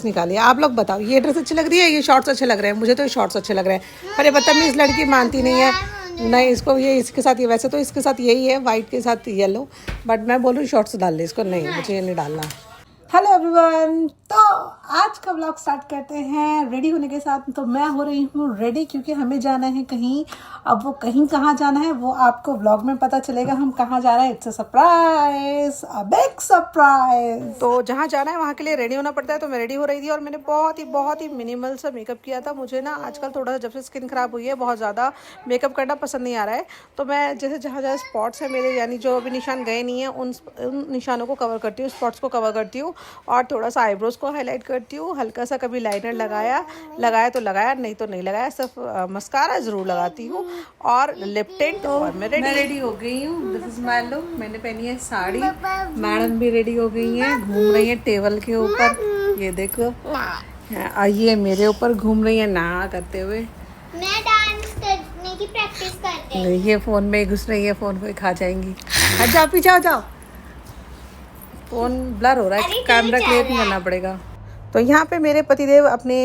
निकालिए। आप लोग बताओ, ये ड्रेस अच्छी लग रही है, ये शॉर्ट्स अच्छे लग रहे हैं? मुझे तो ये शॉर्ट्स अच्छे लग रहे हैं, पर ये बदतमीज लड़की मानती नहीं है। नहीं, इसको ये इसके साथ, ये वैसे तो इसके साथ यही है, वाइट के साथ येलो, बट मैं बोल रही हूँ शॉर्ट्स डाल ले इसको। नहीं, मुझे ये नहीं डालना। हेलो एवरीवन, तो आज का व्लॉग स्टार्ट करते हैं रेडी होने के साथ। तो मैं हो रही हूँ रेडी क्योंकि हमें जाना है कहीं। अब वो कहीं कहाँ जाना है वो आपको व्लॉग में पता चलेगा, हम कहाँ जा रहे हैं। It's a surprise, a big surprise. तो जहाँ जाना है वहाँ के लिए रेडी होना पड़ता है। तो मैं रेडी हो रही थी और मैंने बहुत ही मिनिमल सा मेकअप किया था। मुझे ना आजकल थोड़ा सा, जब से स्किन खराब हुई है, बहुत ज़्यादा मेकअप करना पसंद नहीं आ रहा है। तो मैं जैसे जहाँ जहाँ स्पॉट्स है मेरे, यानी जो अभी निशान गए नहीं है, उन निशानों को कवर करती हूँ, स्पॉट्स को कवर करती हूँ और थोड़ा सा आईब्रोज को हाईलाइट करती हूँ। हल्का सा कभी लाइनर लगाया तो लगाया, नहीं तो नहीं लगाया। सिर्फ मस्कारा ज़रूर लगाती हूँ और लिप टिंट। और मैं रेडी हो गई हूँ। This is my look. मैंने पहनी है साड़ी, मैडम भी रेडी हो गई हैं, घूम रही है टेबल के ऊपर। ये देखो, ये मेरे ऊपर घूम रही है नहा करते हुए। मैं डांस करने की प्रैक्टिस कर रही हूँ। ये फ़ोन में घुस रही है, फ़ोन को ही खा जाएंगी। जाओ पीछे आ जाओ, फ़ोन ब्लर हो रहा है, कैमरा क्लियर नहीं करना पड़ेगा। तो यहाँ पे मेरे पतिदेव अपने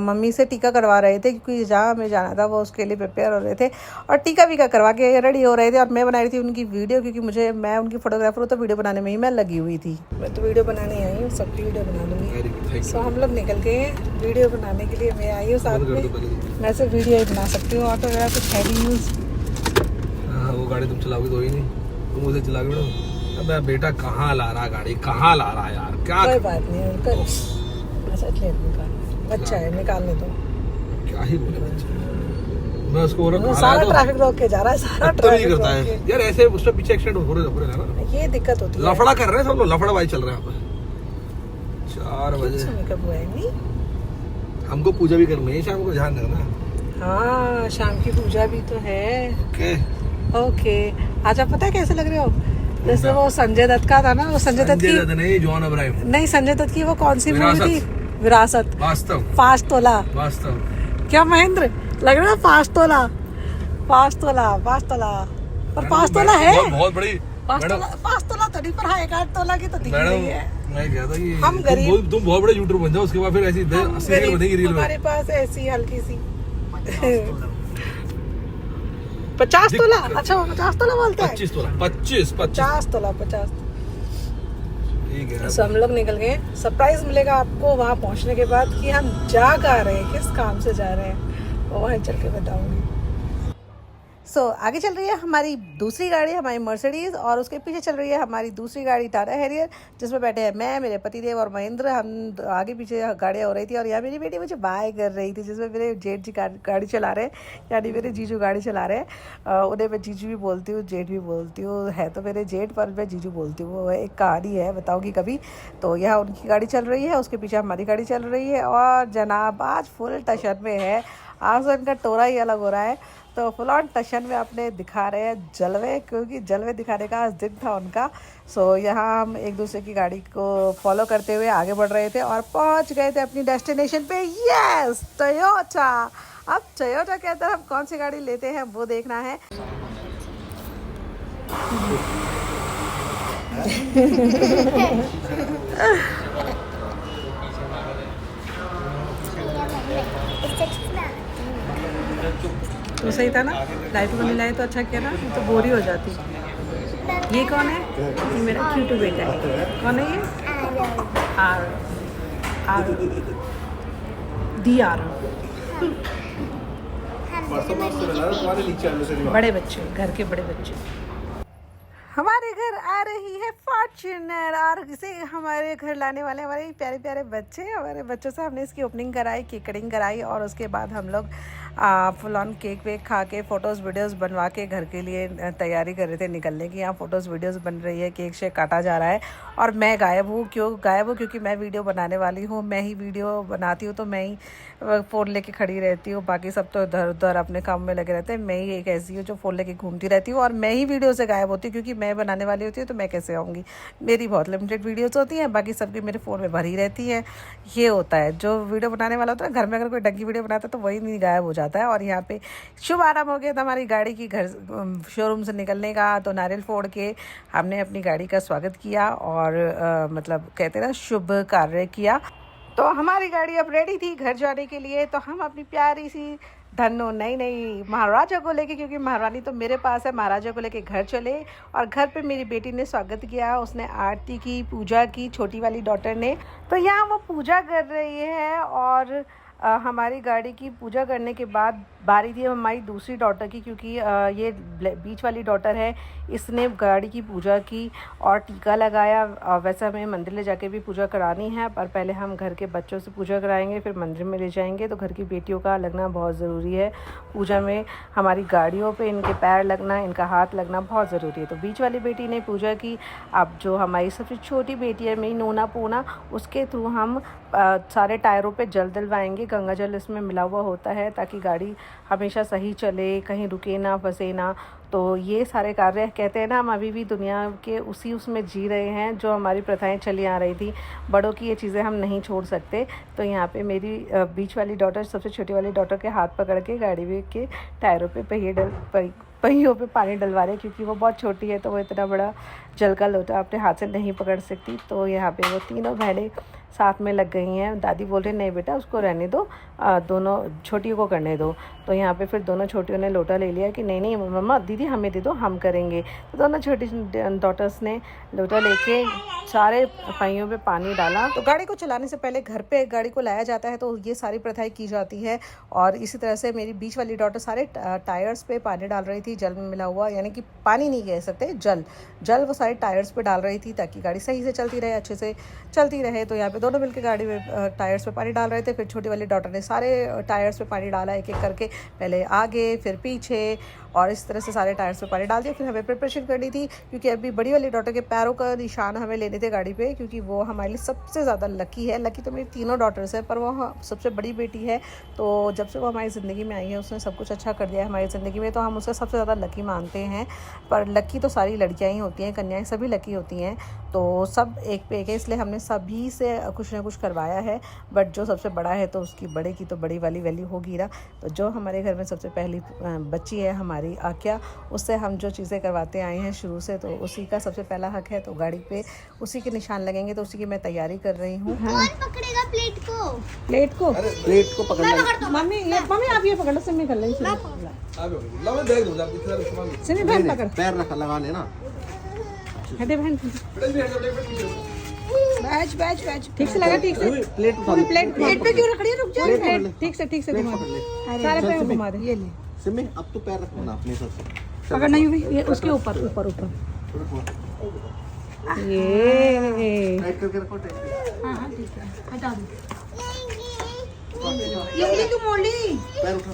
मम्मी से टीका करवा रहे थे, क्योंकि जहाँ हमें जाना था वो उसके लिए प्रिपेयर हो रहे थे और टीका वीका करवा के रेडी हो रहे थे। और मैं बना रही थी उनकी वीडियो, क्योंकि मैं उनकी फोटोग्राफर हूँ, तो वीडियो बनाने में ही मैं लगी हुई थी। मैं तो वीडियो बनाने आई हूँ, सबकी वीडियो बना लूँगी। सो हम लोग निकल गए हैं वीडियो बनाने के लिए। मैं आई हूँ साथ में, मैं सिर्फ वीडियो ही बना सकती हूँ। और तो मेरा कुछ है भी न्यूज़। वो गाड़ी तुम चलाओगे तो ही नहीं, तुम उसे चला के अबे बेटा कहाँ ला रहा गाड़ी, कहाँ ला रहा यार, क्या? कोई बात नहीं, बच्चा है, निकालने दो। क्या ही बोले बच्चे। मैं उसको सारा ट्रैफिक रोक के जा रहा है, सारा ट्रैफिक करता है यार। ऐसे उसके पीछे एक्सीडेंट हो रहे ना, ये दिक्कत होती है। लफड़ा कर रहे हैं सब लोग, लफड़ाबाजी चल रहा है यहाँ पे। 4 बजे मेकअप हुआ है नहीं? हमको पूजा भी करनी है शाम को, ध्यान रखना। हाँ, शाम की पूजा भी तो है। ओके। अच्छा, पता है कैसे लग रहे हो? जैसे वो संजय दत्त का था ना, वो संजय दत्त की नहीं, जॉन अब्राहम नहीं, संजय दत्त की वो कौन सी मूवी थी? विरासत। वास्तव 5 तोला। वास्तव क्या महेंद्र लग रहा है? 5 तोला, 5 तोला, 5 तोला। पर 5 तोला है, बहुत बड़ी। 5 तोला तो नहीं, पर हाँ 1-8 तोला की तो दिख रही है। मैं कहता कि हम गरीब, तुम बहुत बड़े यूट्यूबर बन जाओ, उसके बाद फिर ऐसी सीरियल बनेगी रील में। हमारे पास ऐसी हल्की सी 50 तोला। अच्छा, 50 तोला बोलते हैं? 25 तोला, 25 50 तोला, 50। ठीक है। तो हम लोग निकल गए। सरप्राइज मिलेगा आपको वहाँ पहुँचने के बाद कि हम जा कहाँ रहे हैं, किस काम से जा रहे हैं, वो वहाँ चल के बताऊंगी। आगे चल रही है हमारी दूसरी गाड़ी, हमारी मर्सिडीज, और उसके पीछे चल रही है हमारी दूसरी गाड़ी टाटा हैरियर, जिसमें बैठे हैं मैं, मेरे पतिदेव और महेंद्र। हम आगे पीछे गाड़ियाँ हो रही थी और यहाँ मेरी बेटी मुझे बाय कर रही थी, जिसमें मेरे जेठ जी गाड़ी चला रहे हैं, यानी मेरे जीजू गाड़ी चला रहे हैं। उन्हें मैं जीजू भी बोलती हूँ, जेठ भी बोलती हूँ, है तो मेरे जेठ पर मैं जीजू बोलती हूँ। वो एक कहानी है, बताऊँगी कभी। तो यहाँ उनकी गाड़ी चल रही है, उसके पीछे हमारी गाड़ी चल रही है और जनाब आज फुल टशन में है। आज तो इनका टोरा ही अलग हो रहा है। तो फुल ऑन टशन में अपने दिखा रहे हैं जलवे, क्योंकि जलवे दिखाने का आज दिन था उनका। यहाँ हम एक दूसरे की गाड़ी को फॉलो करते हुए आगे बढ़ रहे थे और पहुंच गए थे अपनी डेस्टिनेशन पे। Yes, Toyota. अब टोयोटा के अंदर हम कौन सी गाड़ी लेते हैं वो देखना है। तो सही था ना, लाइट में मिलाए तो अच्छा किया ना, तो बोरी हो जाती। ये कौन है? ये मेरा क्यूट बेटा है। कौन है ये? R D R. बड़े बच्चे, घर के बड़े बच्चे। हमारे घर आ रही है फॉर्च्यूनर, और इसे हमारे घर लाने वाले हमारे प्यारे प्यारे बच्चे। हमारे बच्चों से हमने इसकी ओपनिंग कराई, केक कटिंग कराई, और उसके बाद हम लोग फुल ऑन केक वेक खा के फ़ोटोज़ वीडियोज़ बनवा के घर के लिए तैयारी कर रहे थे निकलने की। यहाँ फ़ोटोज़ वीडियोज़ बन रही है, केक शेक काटा जा रहा है और मैं गायब हूँ। क्यों गायब हूँ? क्योंकि मैं वीडियो बनाने वाली हूँ, मैं ही वीडियो बनाती हूँ, तो मैं ही फ़ोन लेके खड़ी रहती हूँ। बाकी सब तो इधर उधर अपने काम में लगे रहते हैं। मैं ही एक ऐसी हूँ जो फ़ोन लेके घूमती रहती हूँ और मैं ही वीडियो से गायब होती हूँ, क्योंकि मैं बनाने वाली होती हूँ तो मैं कैसे आऊँगी। मेरी बहुत लिमिटेड वीडियोज़ होती हैं, बाकी सबकी मेरे फ़ोन में भरी रहती है। ये होता है, जो वीडियो बनाने वाला होता है घर में, अगर कोई डंकी वीडियो बनाता है तो वही नहीं गायब हो जाता है। और यहाँ पे शुभ आरंभ हो गया था हमारी गाड़ी की घर शोरूम से निकलने का। तो नारियल फोड़ के हमने अपनी गाड़ी का स्वागत किया और मतलब कहते हैं ना, शुभ कार्य किया। तो हमारी गाड़ी अब रेडी थी घर जाने के लिए, तो हम अपनी प्यारी सी धन्नो नई नई महाराजा को लेके, क्योंकि महारानी तो मेरे पास है, महाराजा को लेके घर चले। और घर पे मेरी बेटी ने स्वागत किया, उसने आरती की, पूजा की, छोटी वाली डॉटर ने। तो यहाँ वो पूजा कर रही है और हमारी गाड़ी की पूजा करने के बाद बारी थी हमारी दूसरी डॉटर की, क्योंकि ये बीच वाली डॉटर है, इसने गाड़ी की पूजा की और टीका लगाया। वैसे हमें मंदिर ले जाके भी पूजा करानी है, पर पहले हम घर के बच्चों से पूजा कराएंगे, फिर मंदिर में ले जाएंगे। तो घर की बेटियों का लगना बहुत ज़रूरी है पूजा में। हमारी गाड़ियों पे इनके पैर लगना, इनका हाथ लगना बहुत ज़रूरी है। तो बीच वाली बेटी ने पूजा की। अब जो हमारी सबसे छोटी बेटी है मेरी नोना पूना, उसके थ्रू हम सारे टायरों पे जल डलवाएंगे। गंगा जल इसमें मिला हुआ होता है ताकि गाड़ी हमेशा सही चले, कहीं रुके ना, फंसे ना। तो ये सारे कार्य कहते हैं ना, हम अभी भी दुनिया के उसी उसमें जी रहे हैं जो हमारी प्रथाएं चली आ रही थी। बड़ों की ये चीज़ें हम नहीं छोड़ सकते। तो यहाँ पे मेरी बीच वाली डॉटर, सबसे छोटी वाली डॉटर के हाथ पकड़ के गाड़ी के टायरों पे पहियों पे पानी डलवा रहे, क्योंकि वो बहुत छोटी है तो वो इतना बड़ा जल का लोटा अपने हाथ से नहीं पकड़ सकती। तो यहाँ पे वो तीनों बहनें साथ में लग गई हैं। दादी बोल रहे नहीं बेटा उसको रहने दो, दोनों छोटियों को करने दो। तो यहाँ पे फिर दोनों छोटियों ने लोटा ले लिया कि नहीं नहीं मम्मा दीदी हमें दे दो, हम करेंगे। तो दोनों छोटी डॉटर्स ने लोटा लेके सारे पहियों पे पानी डाला। तो गाड़ी को चलाने से पहले घर पे गाड़ी को लाया जाता है, तो ये सारी प्रथाएं की जाती है। और इसी तरह से मेरी बीच वाली डॉटर सारे टायर्स पे पानी डाल रही थी, जल में मिला हुआ, यानी कि पानी नहीं कह सकते, जल वो सारे टायर्स पे डाल रही थी ताकि गाड़ी सही से चलती रहे, अच्छे से चलती रहे। तो यहाँ पे दोनों मिलकर गाड़ी में टायर्स पे पानी डाल रहे थे। फिर छोटी वाली डॉटर ने सारे टायर्स पे पानी डाला, एक एक करके, पहले आगे फिर पीछे, और इस तरह से सारे टायर्स पे पानी डाल दिया। फिर हमें प्रिपरेशन करनी थी, क्योंकि अभी बड़ी वाली डॉटर के पैरों का निशान हमें लेने थे गाड़ी पे, क्योंकि वो हमारे लिए सबसे ज़्यादा लकी है। लकी तो मेरी तीनों डॉटर्स है, पर वो सबसे बड़ी बेटी है। तो जब से वो हमारी ज़िंदगी में आई है उसने सब कुछ अच्छा कर दिया है हमारी ज़िंदगी में, तो हम उसे सबसे ज़्यादा लकी मानते हैं। पर लकी तो सारी लड़कियाँ ही होती हैं, कन्याएँ सभी लकी होती हैं। तो सब एक पे एक है, इसलिए हमने सभी से कुछ ना कुछ करवाया है। बट जो सबसे बड़ा है तो उसकी बड़े की तो बड़ी वाली वैल्यू होगी ना। तो जो हमारे घर में सबसे पहली बच्ची है हमारी आक्या, उससे हम जो चीज़ें करवाते आए हैं शुरू से, तो उसी का सबसे पहला हक है। तो गाड़ी पे उसी के निशान लगेंगे, तो उसी की मैं तैयारी कर रही हूँ। कौन पकड़ेगा प्लेट को? प्लेट को पकड़ना। मम्मी आप ये पकड़ लो, सिमी कर लो, सिमी बहन पकड़, पैर रखा लगा लेना। हटे बहन, बैच ठीक से लगा, ठीक से प्लेट प्लेट पे क्यों रख रही है? रुक जाओ, प्लेट ठीक से घुमा दे, सारे पैर घुमा दे। ये ले सिमी, अब तो पैर रखो ना अपने हिसाब से। पकड़ नहीं हुई, ये उसके ऊपर ये टाइट करके रखो, टाइट। हाँ ठीक है, हटा दो। ये उंगली क्यों मोड़ ली? पैर उठा।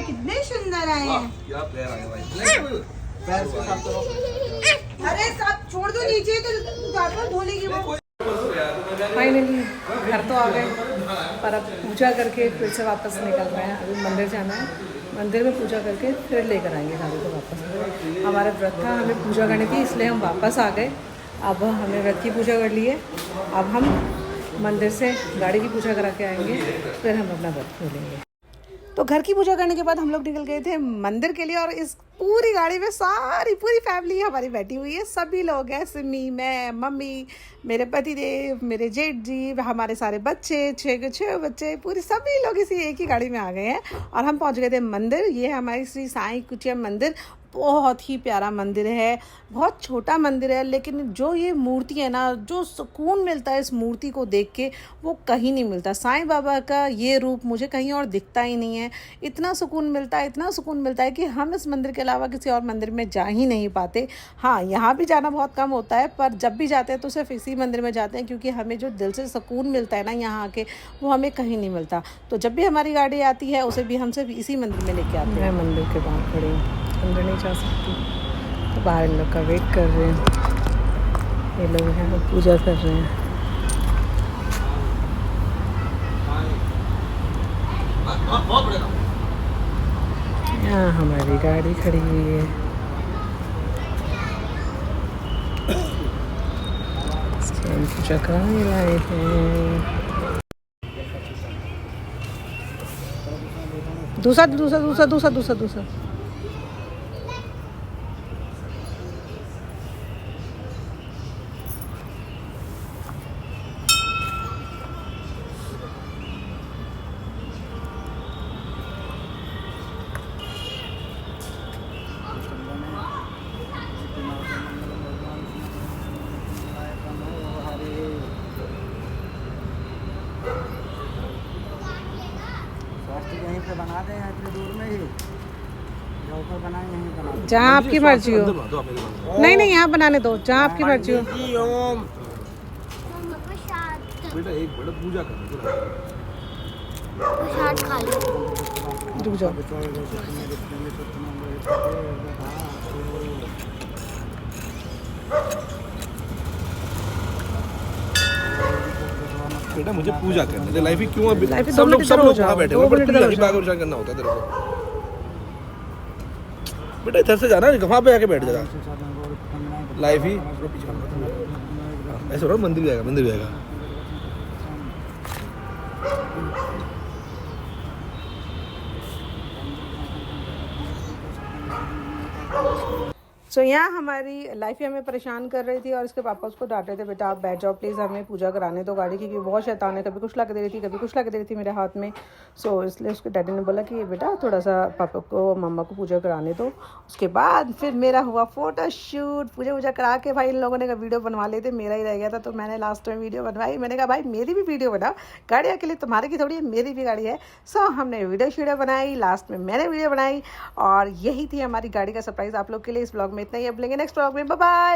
कितने सुंदर आए। क्या पैर आ गया भाई, पैर से साफ करो। अरे सब छोड़ दो नीचे, तो ज़्यादा धोलेगी वो। फाइनली घर तो आ गए, पर अब पूजा करके फिर से वापस निकल रहे हैं। अभी मंदिर जाना है, मंदिर में पूजा करके फिर लेकर आएंगे गाड़ी को वापस। हमारा व्रत था, हमें पूजा करनी थी, इसलिए हम वापस आ गए। अब हमने व्रत की पूजा कर ली है, अब हम मंदिर से गाड़ी की पूजा करा के आएंगे, फिर हम अपना व्रत खोलेंगे। तो घर की पूजा करने के बाद हम लोग निकल गए थे मंदिर के लिए, और इस पूरी गाड़ी में पूरी फैमिली हमारी बैठी हुई है। सभी लोग हैं, सिमी, मैं, मम्मी, मेरे पतिदेव, मेरे जेठ जी, हमारे सारे बच्चे, 6 के 6 बच्चे, पूरी सभी लोग इसी एक ही गाड़ी में आ गए हैं। और हम पहुंच गए थे मंदिर। ये है हमारी श्री साईं कुचिया मंदिर। बहुत ही प्यारा मंदिर है, बहुत छोटा मंदिर है, लेकिन जो ये मूर्ति है ना, जो सुकून मिलता है इस मूर्ति को देख के, वो कहीं नहीं मिलता। साईं बाबा का ये रूप मुझे कहीं और दिखता ही नहीं है। इतना सुकून मिलता है कि हम इस मंदिर के अलावा किसी और मंदिर में जा ही नहीं पाते। हाँ, यहाँ भी जाना बहुत कम होता है, पर जब भी जाते हैं तो सिर्फ इसी मंदिर में जाते हैं, क्योंकि हमें जो दिल से सुकून मिलता है ना यहाँ आके, वो हमें कहीं नहीं मिलता। तो जब भी हमारी गाड़ी आती है उसे भी हम सिर्फ इसी मंदिर में लेके आते हैं। मैं मंदिर के बाहर खड़ी हूँ, अंदर नहीं जा सकती, तो बाहर इन लोग का वेट कर रहे हैं। ये लोग हैं वो पूजा कर रहे हैं। यहाँ हमारी गाड़ी खड़ी हुई है। इसकी हम पूजा कराने लाए हैं। दूसरा बना दें इतनी दूर में ही, जो ऊपर बनाए यहीं बना दें। जहाँ आपकी मर्जी हो। अंदर बना दो आप मेरे पास। नहीं नहीं, यहाँ बनाने दो जहाँ आपकी मर्जी हो। जी ओम। मम्मा प्रसाद बेटा एक बड़ा पूजा करना तो प्रसाद खा लो। रुक जाओ। बेटा मुझे पूजा करने दे। लाइफ ही क्यों अभी लाइफ ही सब 2 लोग मिनट सब इधर हो लोग जाओ, वहाँ बैठे 2 हुए पर मिनट तुझे इधर हो ही जाओ। भाग उछाल करना होता है तेरे को। बेटा इधर से जाना, वहाँ पे आके बैठ जा। लाइफ ही ऐसे हो रहा, मंदिर भी आएगा, मंदिर भी आएगा। सो यहाँ हमारी लाइफ हमें परेशान कर रही थी और इसके पापा उसको डांट रहे थे, बेटा आप बैठ जाओ प्लीज़, हमें पूजा कराने दो गाड़ी की, क्योंकि बहुत शैतान है, कभी कुछ ला के दे रही थी, कभी कुछ ला के दे रही थी मेरे हाथ में। सो इसलिए उसके डैडी ने बोला कि बेटा थोड़ा सा पापा को मम्मा को पूजा कराने दो। उसके बाद फिर मेरा हुआ फ़ोटो शूट, पूजा वूजा करा के भाई इन लोगों ने वीडियो बनवा लिए थे, मेरा ही रह गया था, तो मैंने लास्ट में वीडियो बनवाई। मैंने कहा भाई मेरी भी वीडियो बनाओ, गाड़ी अकेले तुम्हारे की थोड़ी है, मेरी भी गाड़ी है। सो हमने वीडियो बनाई, लास्ट में मैंने वीडियो बनाई और यही थी हमारी गाड़ी का सरप्राइज़ आप लोग के लिए। इस ब्लॉग में इतना ही, अब लेंगे नेक्स्ट ब्लॉग में, बाय बाय।